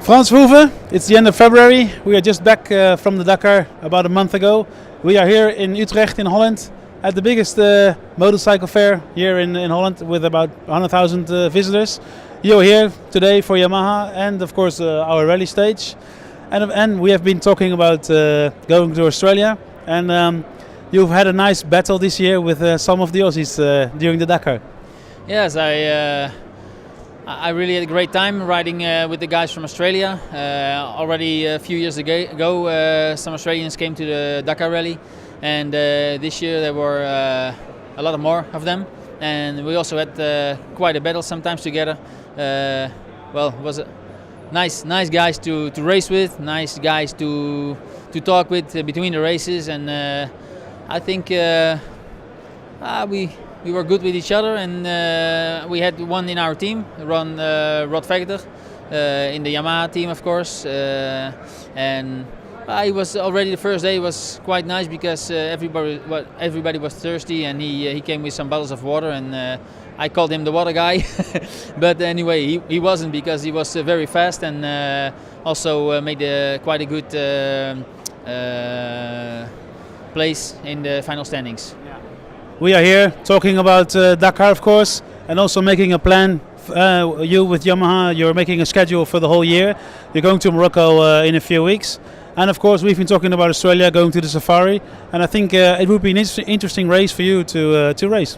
Frans Verhoeven, it's the end of February. We are just back from the Dakar about a month ago. We are here in Utrecht in Holland at the biggest motorcycle fair here in Holland with about 100,000 visitors. You're here today for Yamaha and of course our rally stage. And we have been talking about going to Australia. And you've had a nice battle this year with some of the Aussies during the Dakar. Yes, I really had a great time riding with the guys from Australia. Already a few years ago, some Australians came to the Dakar Rally, and this year there were a lot more of them. And we also had quite a battle sometimes together. Well, it was nice guys to race with, nice guys to talk with between the races, and I think we were good with each other, and we had one in our team, Rod Vegter, in the Yamaha team, of course. And it was already the first day was quite nice because everybody was thirsty, and he came with some bottles of water, and I called him the water guy. But anyway, he wasn't, because he was very fast and also made quite a good place in the final standings. We are here talking about Dakar, of course, and also making a plan. You with Yamaha, you're making a schedule for the whole year. You're going to Morocco in a few weeks. And of course, we've been talking about Australia, going to the safari. And I think it would be an interesting race for you to race.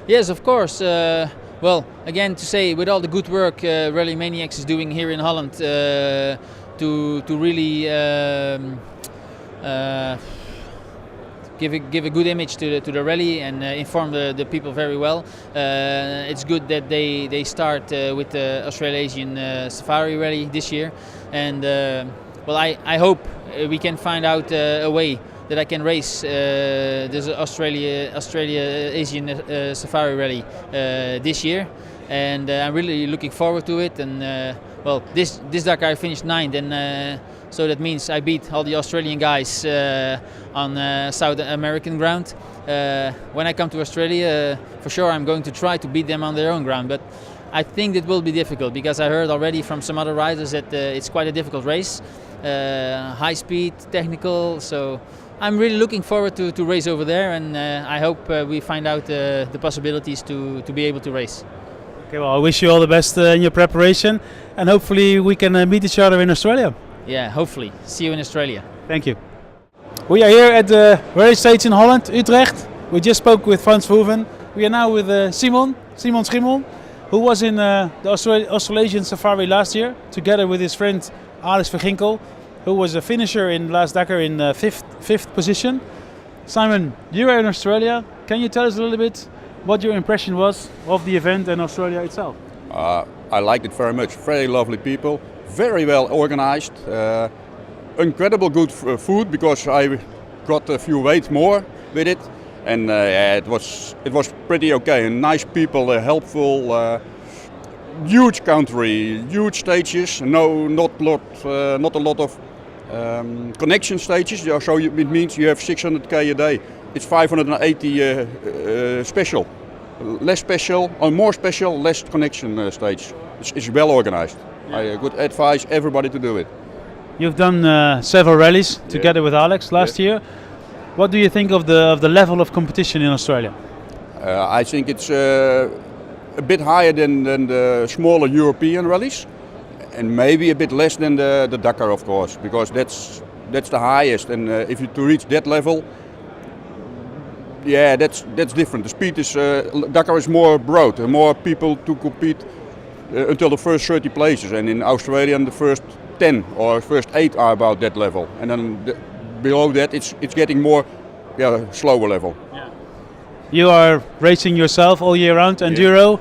Yes, of course. Well, again, to say, with all the good work Rally Maniacs is doing here in Holland, to really give a good image to the rally and inform the people very well. It's good that they start with the Australasian Safari Rally this year, and well, I hope we can find out a way that I can race this Australia Asian Safari Rally this year, and I'm really looking forward to it. And well, this Dakar I finished 9th, and so that means I beat all the Australian guys on South American ground. When I come to Australia, for sure I'm going to try to beat them on their own ground, but I think it will be difficult, because I heard already from some other riders that it's quite a difficult race, high speed, technical, so I'm really looking forward to race over there, and I hope we find out the possibilities to be able to race. Okay, well, I wish you all the best in your preparation, and hopefully we can meet each other in Australia. Yeah, hopefully. See you in Australia. Thank you. We are here at the rally stage in Holland, Utrecht. We just spoke with Frans Verhoeven. We are now with Simon Schimmel, who was in the Australasian Safari last year, together with his friend Alex Verginkel, who was a finisher in last Dakar in fifth position. Simon, you are in Australia. Can you tell us a little bit what your impression was of the event and Australia itself? I liked it very much. Very lovely people. Very well organized, incredible good food, because I got a few weights more with it, and it was pretty okay. And nice people, helpful, huge country, huge stages. No, not a lot of connection stages. So it means you have 600k a day. It's 580 special, less special, or more special, less connection stage. It's well organized. I would advise everybody to do it. You've done several rallies together with Alex last year. What do you think of the level of competition in Australia? I think it's a bit higher than the smaller European rallies, and maybe a bit less than the Dakar, of course, because that's the highest. And if you to reach that level, yeah, that's different. The speed is Dakar is more broad, more people to compete. Until the first 30 places, and in Australia the first 10 or first 8 are about that level, and then below that it's getting more slower level. Yeah. You are racing yourself all year round, enduro.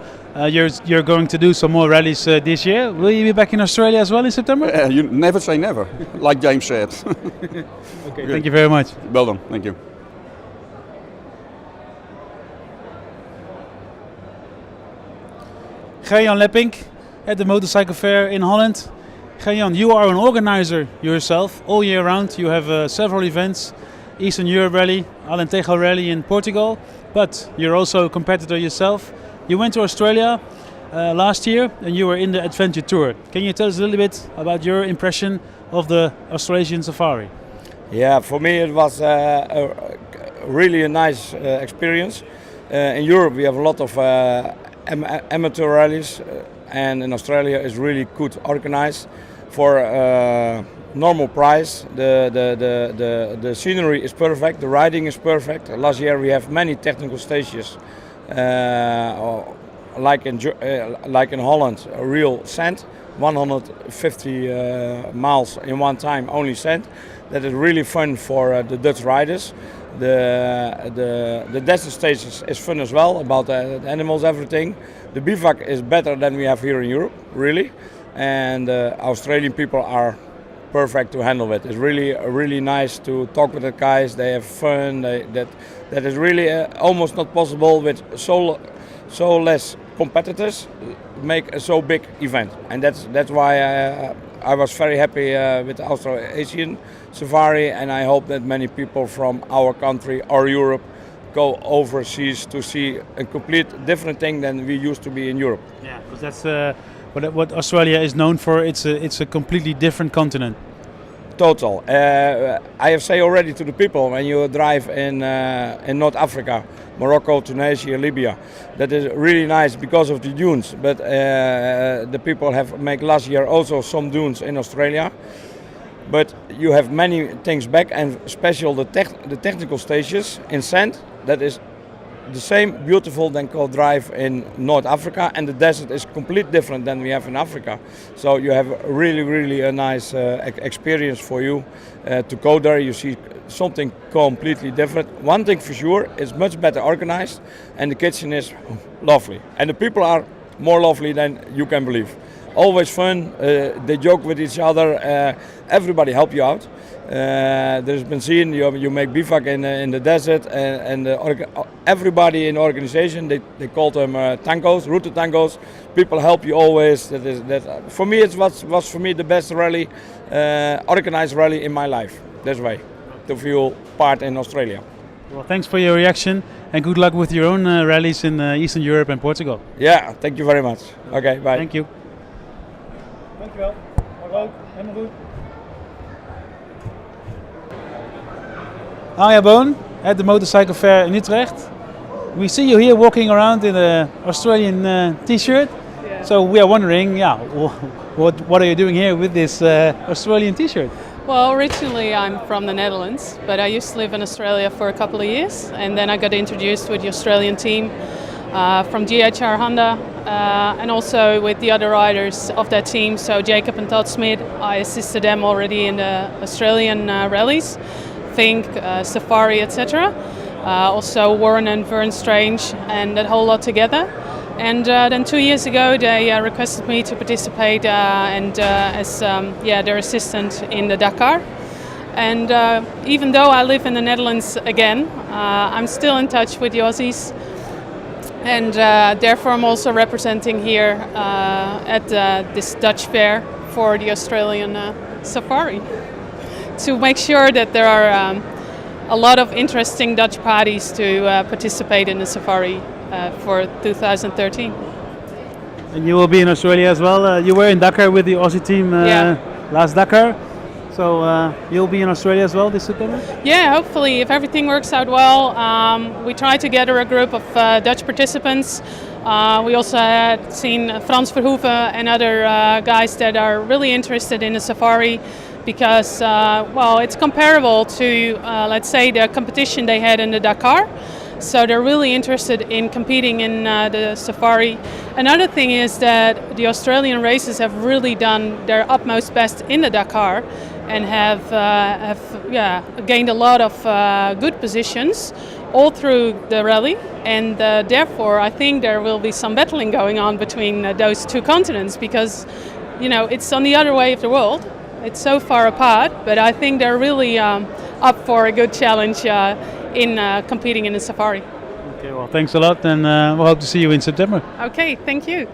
You're going to do some more rallies this year. Will you be back in Australia as well in September? You never say never, like James said. Okay, thank you very much. Well done, thank you. Gerjan Leppink at the motorcycle fair in Holland. Gerjan, you are an organizer yourself all year round. You have several events, Eastern Europe Rally, Alentejo Rally in Portugal, but you're also a competitor yourself. You went to Australia. last year, and you were in the Adventure Tour. Can you tell us a little bit about your impression of the Australasian Safari? Yeah, for me it was really a nice experience. In Europe we have a lot of amateur rallies, and in Australia is really good organized for normal price. The scenery is perfect, the riding is perfect. Last year we have many technical stages, like in Holland, a real sand, 150 miles in one time, only sand. That is really fun for the Dutch riders. The desert stage is fun as well, about the animals, everything. The bivouac is better than we have here in Europe, really. And Australian people are perfect to handle it. It's really nice to talk with the guys. They have fun. That is really almost not possible with so less competitors make a so big event, and that's why I was very happy with the Australasian Safari, and I hope that many people from our country or Europe go overseas to see a complete different thing than we used to be in Europe. Yeah, because that's what Australia is known for. It's a completely different continent. Total. I have said already to the people, when you drive in North Africa, Morocco, Tunisia, Libya, that is really nice because of the dunes. But the people have made last year also some dunes in Australia. But you have many things back, and especially the technical stages in sand. That is the same beautiful than go drive in North Africa, and the desert is completely different than we have in Africa. So you have really a nice experience for you to go there. You see something completely different. One thing for sure, it's much better organized, and the kitchen is lovely, and the people are more lovely than you can believe. Always fun. They joke with each other. Everybody help you out. There's been seen you make bivouac in the desert, and everybody in the organization, they call them tangos, route tangos. People help you always. For me, it was for me the best rally, organized rally in my life. That's why to feel part in Australia. Well, thanks for your reaction, and good luck with your own rallies in Eastern Europe and Portugal. Yeah, thank you very much. Okay, bye. Thank you. Dankjewel. Ook. Helemaal goed. Hiya Boon, at the motorcycle fair in Utrecht. We see you here walking around in an Australian t-shirt. Yeah. So we are wondering, what are you doing here with this Australian t-shirt? Well, originally I'm from the Netherlands, but I used to live in Australia for a couple of years, and then I got introduced with the Australian team from GHR Honda, and also with the other riders of that team. So Jacob and Todd Smith, I assisted them already in the Australian rallies, Fink, Safari, etc. Also Warren and Vern Strange, and that whole lot together. And then 2 years ago they requested me to participate as their assistant in the Dakar. And even though I live in the Netherlands again, I'm still in touch with the Aussies. And therefore I'm also representing here at this Dutch fair for the Australian Safari, to make sure that there are a lot of interesting Dutch parties to participate in the Safari for 2013. And you will be in Australia as well. You were in Dakar with the Aussie team last Dakar. So you'll be in Australia as well this September? Yeah, hopefully, if everything works out well. We tried to gather a group of Dutch participants. We also had seen Frans Verhoeven and other guys that are really interested in the Safari, because it's comparable to, let's say, the competition they had in the Dakar. So they're really interested in competing in the Safari. Another thing is that the Australian races have really done their utmost best in the Dakar, and have gained a lot of good positions all through the rally, and therefore I think there will be some battling going on between those two continents, because it's on the other way of the world. It's so far apart, but I think they're really up for a good challenge in competing in the Safari. Okay, well, thanks a lot, and we'll hope to see you in September. Okay, thank you.